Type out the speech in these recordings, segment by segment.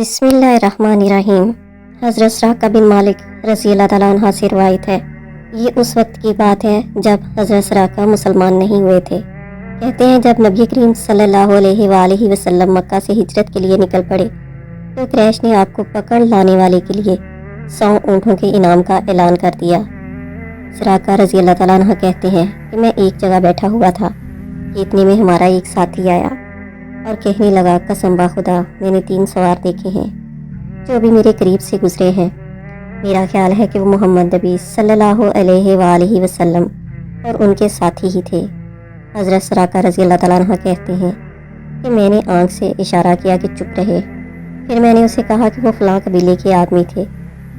بسم اللہ الرحمن الرحیم۔ حضرت سراقہ بن مالک رضی اللہ تعالیٰ عنہ سے روایت ہے، یہ اس وقت کی بات ہے جب حضرت سراقہ مسلمان نہیں ہوئے تھے۔ کہتے ہیں جب نبی کریم صلی اللہ علیہ وآلہ وسلم مکہ سے ہجرت کے لیے نکل پڑے تو قریش نے آپ کو پکڑ لانے والے کے لیے 100 اونٹوں کے انعام کا اعلان کر دیا۔ سراقہ رضی اللہ تعالیٰ عنہ کہتے ہیں کہ میں ایک جگہ بیٹھا ہوا تھا کہ اتنے میں ہمارا ایک ساتھی آیا اور کہنے لگا، قسم با خدا میں نے 3 سوار دیکھے ہیں جو بھی میرے قریب سے گزرے ہیں، میرا خیال ہے کہ وہ محمد نبی صلی اللہ علیہ وآلہ وسلم اور ان کے ساتھی ہی تھے۔ حضرت سراقہ رضی اللہ تعالیٰ عنہ کہتے ہیں کہ میں نے آنکھ سے اشارہ کیا کہ چپ رہے، پھر میں نے اسے کہا کہ وہ فلاں قبیلے کے آدمی تھے،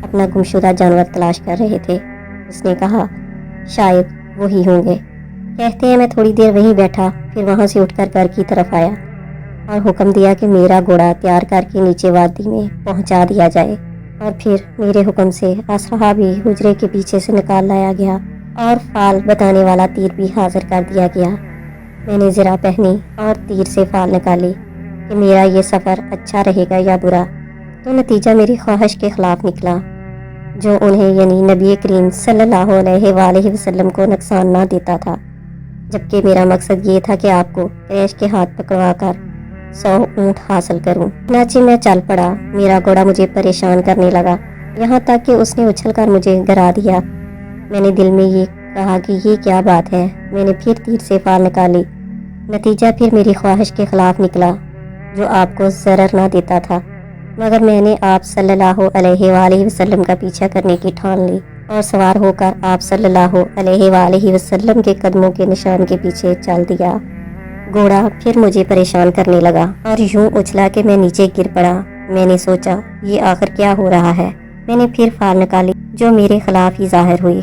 اپنا گمشدہ جانور تلاش کر رہے تھے۔ اس نے کہا شاید وہی ہوں گے۔ کہتے ہیں میں تھوڑی دیر وہیں بیٹھا، پھر وہاں سے اٹھ کر گھر کی طرف آیا اور حکم دیا کہ میرا گھوڑا تیار کر کے نیچے وادی میں پہنچا دیا جائے، اور پھر میرے حکم سے اسرہ بھی حجرے کے پیچھے سے نکال لایا گیا اور فال بتانے والا تیر بھی حاضر کر دیا گیا۔ میں نے زرہ پہنی اور تیر سے فال نکالی کہ میرا یہ سفر اچھا رہے گا یا برا، تو نتیجہ میری خواہش کے خلاف نکلا، جو انہیں یعنی نبی کریم صلی اللہ علیہ وآلہ وسلم کو نقصان نہ دیتا تھا، جبکہ میرا مقصد یہ تھا کہ آپ کو قریش کے ہاتھ پکڑوا کر 100 اونٹ حاصل کروں۔ چنانچہ میں چل پڑا، میرا گھوڑا مجھے پریشان کرنے لگا، یہاں تک کہ اس نے اچھل کر مجھے گرا دیا۔ میں نے دل میں یہ کہا کہ یہ کیا بات ہے، میں نے پھر تیر سے فال نکالی، نتیجہ پھر میری خواہش کے خلاف نکلا، جو آپ کو ضرر نہ دیتا تھا، مگر میں نے آپ صلی اللہ علیہ وآلہ وسلم کا پیچھا کرنے کی ٹھان لی اور سوار ہو کر آپ صلی اللہ علیہ وآلہ وسلم کے قدموں کے نشان کے پیچھے چل دیا۔ گھوڑا پھر مجھے پریشان کرنے لگا اور یوں اچھلا کہ میں نیچے گر پڑا۔ میں نے سوچا یہ آخر کیا ہو رہا ہے۔ میں نے پھر فال نکالی جو میرے خلاف ہی ظاہر ہوئی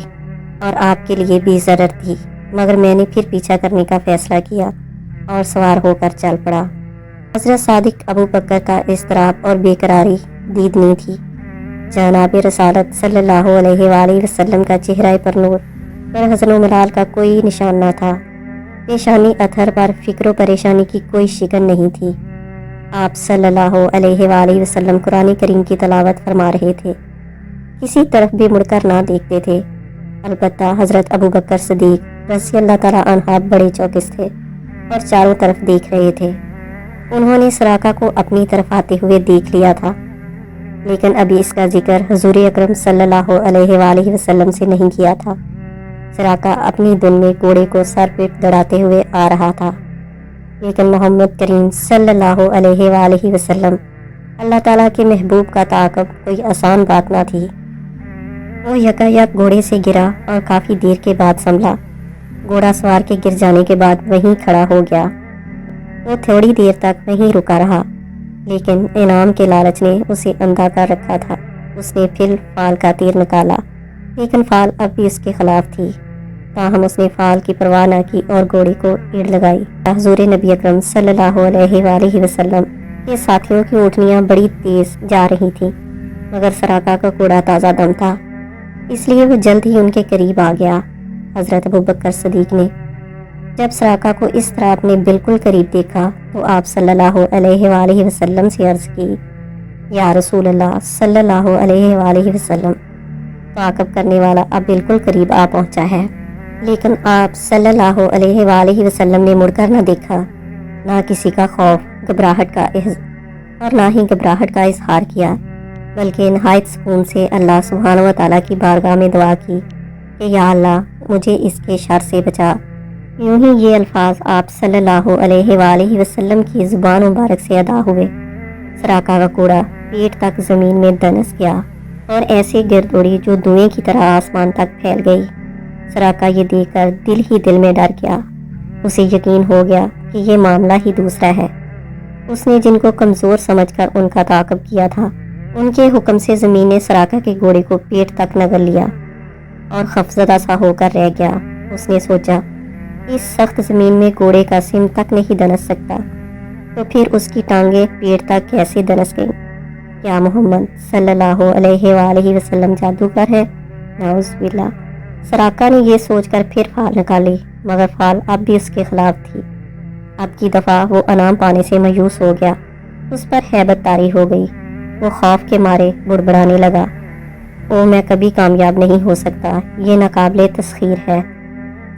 اور آپ کے لیے بھی ضرر تھی، مگر میں نے پھر پیچھا کرنے کا فیصلہ کیا اور سوار ہو کر چل پڑا۔ حضرت صادق ابو بکر کا اضطراب اور بے قراری دیدنی تھی۔ جناب رسالت صلی اللہ علیہ وآلہ وسلم کا چہرہ پر نور پر حزن و ملال کا کوئی نشان نہ تھا، پیشانی اتھر پر فکر و پریشانی کی کوئی شکن نہیں تھی۔ آپ صلی اللہ علیہ وآلہ وسلم قرآن کریم کی تلاوت فرما رہے تھے، کسی طرف بھی مڑ کر نہ دیکھتے تھے۔ البتہ حضرت ابو بکر صدیق رضی اللہ تعالیٰ عنہ بڑے چوکس تھے اور چاروں طرف دیکھ رہے تھے۔ انہوں نے سراقہ کو اپنی طرف آتے ہوئے دیکھ لیا تھا، لیکن ابھی اس کا ذکر حضور اکرم صلی اللہ علیہ وآلہ وسلم سے نہیں کیا تھا۔ سراقہ اپنی دن میں گھوڑے کو سر پیٹ دوڑاتے ہوئے آ رہا تھا، لیکن محمد کریم صلی اللہ علیہ وآلہ وسلم اللہ تعالیٰ کے محبوب کا تعاقب کوئی آسان بات نہ تھی۔ وہ یکایک گھوڑے سے گرا اور کافی دیر کے بعد سنبھلا۔ گھوڑا سوار کے گر جانے کے بعد وہیں کھڑا ہو گیا۔ وہ تھوڑی دیر تک وہیں رکا رہا، لیکن انعام کے لالچ نے اسے اندھا کر رکھا تھا۔ اس نے پھر فال کا تیر نکالا، لیکن فال اب بھی اس کے خلاف تھی، تاہم اس نے فال کی پرواہ نہ کی اور گھوڑے کو ایڑ لگائی۔ حضور نبی اکرم صلی اللہ علیہ وآلہ وسلم کے ساتھیوں کی اونٹنیاں بڑی تیز جا رہی تھیں، مگر سراقہ کا گھوڑا تازہ دم تھا، اس لیے وہ جلد ہی ان کے قریب آ گیا۔ حضرت ابو بکر صدیق نے جب سراقہ کو اس طرح اپنے بالکل قریب دیکھا تو آپ صلی اللہ علیہ وآلہ وسلم سے عرض کی، یا رسول اللہ صلی اللہ علیہ وآلہ وسلم، تعاقب کرنے والا اب بالکل قریب آ پہنچا ہے۔ لیکن آپ صلی اللہ علیہ وآلہ وسلم نے مڑ کر نہ دیکھا، نہ کسی کا خوف گھبراہٹ کا اور نہ ہی گھبراہٹ کا اظہار کیا، بلکہ نہایت سکون سے اللہ سبحانہ و تعالیٰ کی بارگاہ میں دعا کی کہ یا اللہ مجھے اس کے شر سے بچا۔ یوں ہی یہ الفاظ آپ صلی اللہ علیہ وآلہ وسلم کی زبان مبارک سے ادا ہوئے۔ سراقہ کا گھوڑا پیٹ تک زمین میں دنس گیا اور ایسے گرد اڑی جو دھوئیں کی طرح آسمان تک پھیل گئی۔ سراقہ یہ دیکھ کر دل ہی دل میں ڈر گیا، اسے یقین ہو گیا کہ یہ معاملہ ہی دوسرا ہے۔ اس نے جن کو کمزور سمجھ کر ان کا تعاقب کیا تھا، ان کے حکم سے زمین نے سراقہ کے گھوڑے کو پیٹ تک نگل لیا اور خوفزدہ سا ہو کر رہ گیا۔ اس نے سوچا اس سخت زمین میں گھوڑے کا سم تک نہیں دنس سکتا، تو پھر اس کی ٹانگیں پیٹ تک کیسے دنس گئیں؟ کیا محمد صلی اللہ علیہ وآلہ وسلم جادوگر ہے؟ نعوذ باللہ۔ سراقہ نے یہ سوچ کر پھر فال نکالی، مگر فال اب بھی اس کے خلاف تھی۔ اب کی دفعہ وہ انعام پانے سے مایوس ہو گیا، اس پر ہیبت طاری ہو گئی۔ وہ خوف کے مارے بڑبڑانے لگا، او میں کبھی کامیاب نہیں ہو سکتا، یہ ناقابل تسخیر ہے۔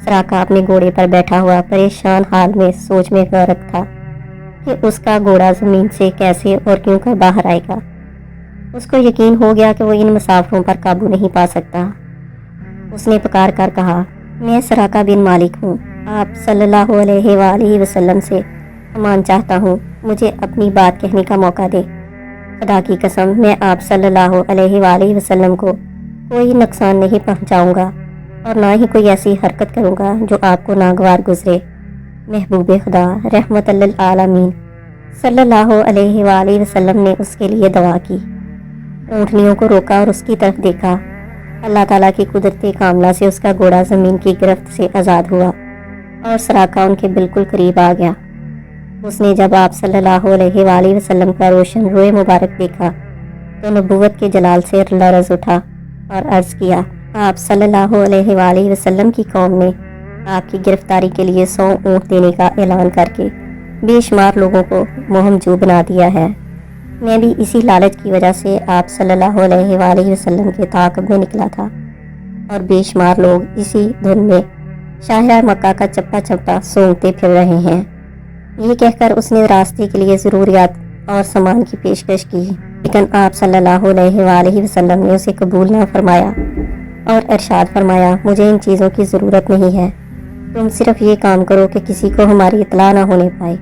سراقہ اپنے گھوڑے پر بیٹھا ہوا پریشان حال میں سوچ میں غرق تھا کہ اس کا گھوڑا زمین سے کیسے اور کیوں کر باہر آئے گا۔ اس کو یقین ہو گیا کہ وہ ان مسافروں پر قابو نہیں پا سکتا۔ اس نے پکار کر کہا، میں سراقہ بن مالک ہوں، آپ صلی اللہ علیہ وآلہ وسلم سے امان چاہتا ہوں، مجھے اپنی بات کہنے کا موقع دے۔ خدا کی قسم میں آپ صلی اللہ علیہ وآلہ وسلم کو کوئی نقصان نہیں پہنچاؤں گا اور نہ ہی کوئی ایسی حرکت کروں گا جو آپ کو ناگوار گزرے۔ محبوب خدا رحمت للعالمین صلی اللہ علیہ وآلہ وسلم نے اس کے لیے دعا کی، اونٹنیوں کو روکا اور اس کی طرف دیکھا۔ اللہ تعالیٰ کی قدرت کاملہ سے اس کا گھوڑا زمین کی گرفت سے آزاد ہوا اور سراقہ ان کے بالکل قریب آ گیا۔ اس نے جب آپ صلی اللہ علیہ وآلہ وسلم کا روشن روئے مبارک دیکھا تو نبوت کے جلال سے لرز اٹھا اور عرض کیا، آپ صلی اللہ علیہ وآلہ وسلم کی قوم نے آپ کی گرفتاری کے لیے 100 اونٹ دینے کا اعلان کر کے بے شمار لوگوں کو مہمجو بنا دیا ہے۔ میں بھی اسی لالچ کی وجہ سے آپ صلی اللہ علیہ وآلہ وسلم کے تعاقب میں نکلا تھا اور بے شمار لوگ اسی دھن میں شاہراہ مکہ کا چپا چپا سونگتے پھر رہے ہیں۔ یہ کہہ کر اس نے راستے کے لیے ضروریات اور سامان کی پیشکش کی، لیکن آپ صلی اللہ علیہ وآلہ وسلم نے اسے قبول نہ فرمایا اور ارشاد فرمایا، مجھے ان چیزوں کی ضرورت نہیں ہے، تم صرف یہ کام کرو کہ کسی کو ہماری اطلاع نہ ہونے پائے۔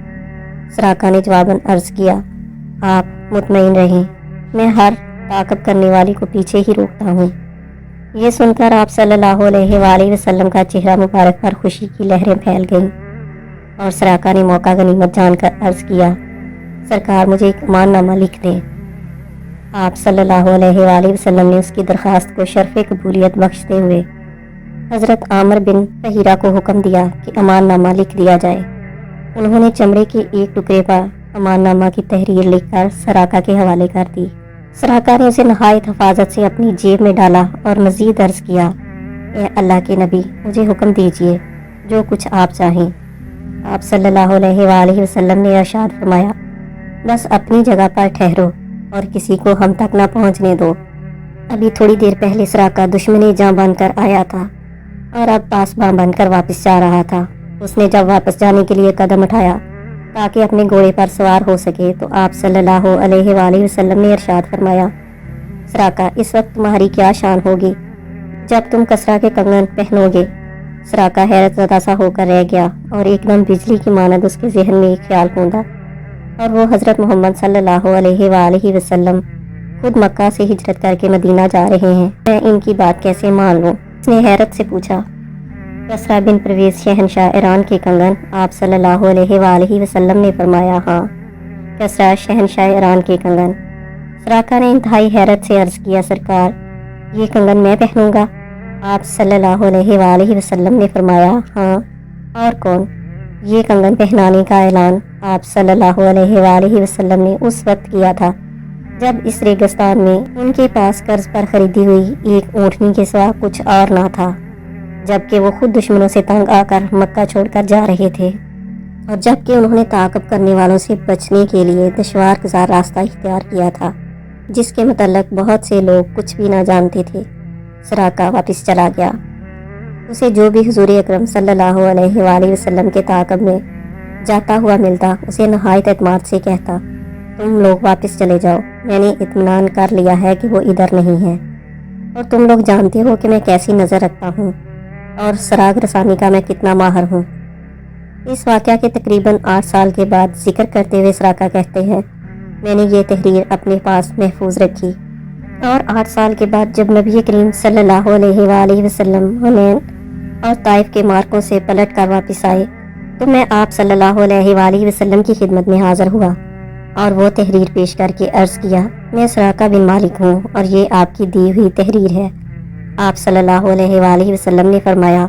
سراقہ نے جواباً عرض کیا، آپ مطمئن رہیں، میں ہر تعاقب کرنے والی کو پیچھے ہی روکتا ہوں۔ یہ سن کر آپ صلی اللہ علیہ وآلہ وسلم کا چہرہ مبارک پر خوشی کی لہریں پھیل گئیں اور سراقہ نے موقع غنیمت جان کر عرض کیا، سرکار مجھے ایک امان نامہ لکھ دیں۔ آپ صلی اللہ علیہ وآلہ وسلم نے اس کی درخواست کو شرف قبولیت بخشتے ہوئے حضرت عامر بن فہیرہ کو حکم دیا کہ امان نامہ لکھ دیا جائے۔ انہوں نے چمڑے کے ایک ٹکڑے پر امان نامہ کی تحریر لکھ کر سراقہ کے حوالے کر دی۔ سراقہ نے اسے نہایت حفاظت سے اپنی جیب میں ڈالا اور مزید عرض کیا، اے اللہ کے نبی، مجھے حکم دیجئے جو کچھ آپ چاہیں۔ آپ صلی اللہ علیہ وآلہ وسلم نے ارشاد فرمایا، بس اپنی جگہ پر ٹھہرو اور کسی کو ہم تک نہ پہنچنے دو۔ ابھی تھوڑی دیر پہلے سراقہ دشمنی جاں بن کر آیا تھا اور اب پاسباں بن کر واپس جا رہا تھا۔ اس نے جب واپس جانے کے لیے قدم اٹھایا تاکہ اپنے گھوڑے پر سوار ہو سکے تو آپ صلی اللہ علیہ وآلہ وسلم نے ارشاد فرمایا، سراقہ اس وقت تمہاری کیا شان ہوگی جب تم کسرا کے کنگن پہنو گے۔ سراقہ حیرت زدہ سا ہو کر رہ گیا اور ایک دم بجلی کی مانند اس کے ذہن میں ایک خیال گوندا، اور وہ حضرت محمد صلی اللہ علیہ وآلہ وسلم خود مکہ سے ہجرت کر کے مدینہ جا رہے ہیں، میں ان کی بات کیسے مان لوں؟ اس نے حیرت سے پوچھا۔ کسرا بن پرویز شہنشاہ ایران کے کنگن؟ آپ صلی اللہ علیہ وآلہ وسلم نے فرمایا، ہاں، کسرا شہنشاہ ایران کے کنگن۔ سراقہ نے انتہائی حیرت سے عرض کیا، سرکار یہ کنگن میں پہنوں گا؟ آپ صلی اللہ علیہ وآلہ وسلم نے فرمایا، ہاں اور کون؟ یہ کنگن پہنانے کا اعلان آپ صلی اللہ علیہ وآلہ وسلم نے اس وقت کیا تھا جب اس ریگستان میں ان کے پاس قرض پر خریدی ہوئی ایک اونٹنی کے سوا کچھ اور نہ تھا، جبکہ وہ خود دشمنوں سے تنگ آ کر مکہ چھوڑ کر جا رہے تھے، اور جبکہ انہوں نے تعاقب کرنے والوں سے بچنے کے لیے دشوار گزار راستہ اختیار کیا تھا جس کے متعلق بہت سے لوگ کچھ بھی نہ جانتے تھے۔ سراقہ واپس چلا گیا۔ اسے جو بھی حضور اکرم صلی اللہ علیہ وآلہ وسلم کے تعاقب میں جاتا ہوا ملتا اسے نہایت اعتماد سے کہتا، تم لوگ واپس چلے جاؤ، میں نے اطمینان کر لیا ہے کہ وہ ادھر نہیں ہے، اور تم لوگ جانتے ہو کہ میں کیسی نظر رکھتا ہوں اور سراغ رسانی کا میں کتنا ماہر ہوں۔ اس واقعہ کے تقریباً 8 سال کے بعد ذکر کرتے ہوئے سراقہ کہتے ہیں، میں نے یہ تحریر اپنے پاس محفوظ رکھی، اور 8 سال کے بعد جب نبی کریم صلی اللہ علیہ وآلہ وسلم حنین اور طائف کے مارکوں سے پلٹ کر واپس آئے تو میں آپ صلی اللہ علیہ وآلہ وسلم کی خدمت میں حاضر ہوا اور وہ تحریر پیش کر کے عرض کیا، میں سراقہ بن مالک ہوں اور یہ آپ کی دی ہوئی تحریر ہے۔ آپ صلی اللہ علیہ وآلہ وسلم نے فرمایا،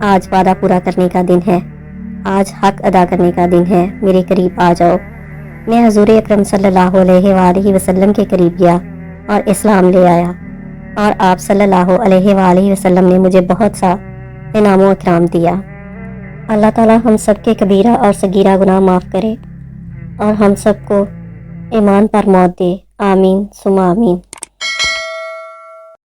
آج وعدہ پورا کرنے کا دن ہے، آج حق ادا کرنے کا دن ہے، میرے قریب آ جاؤ۔ میں حضور اکرم صلی اللہ علیہ وآلہ وسلم کے قریب گیا اور اسلام لے آیا، اور آپ صلی اللہ علیہ وآلہ وسلم نے مجھے بہت سا انعام و اکرام دیا۔ اللہ تعالی ہم سب کے کبیرہ اور صغیرہ گناہ معاف کرے اور ہم سب کو ایمان پر موت دے۔ آمین ثم آمین۔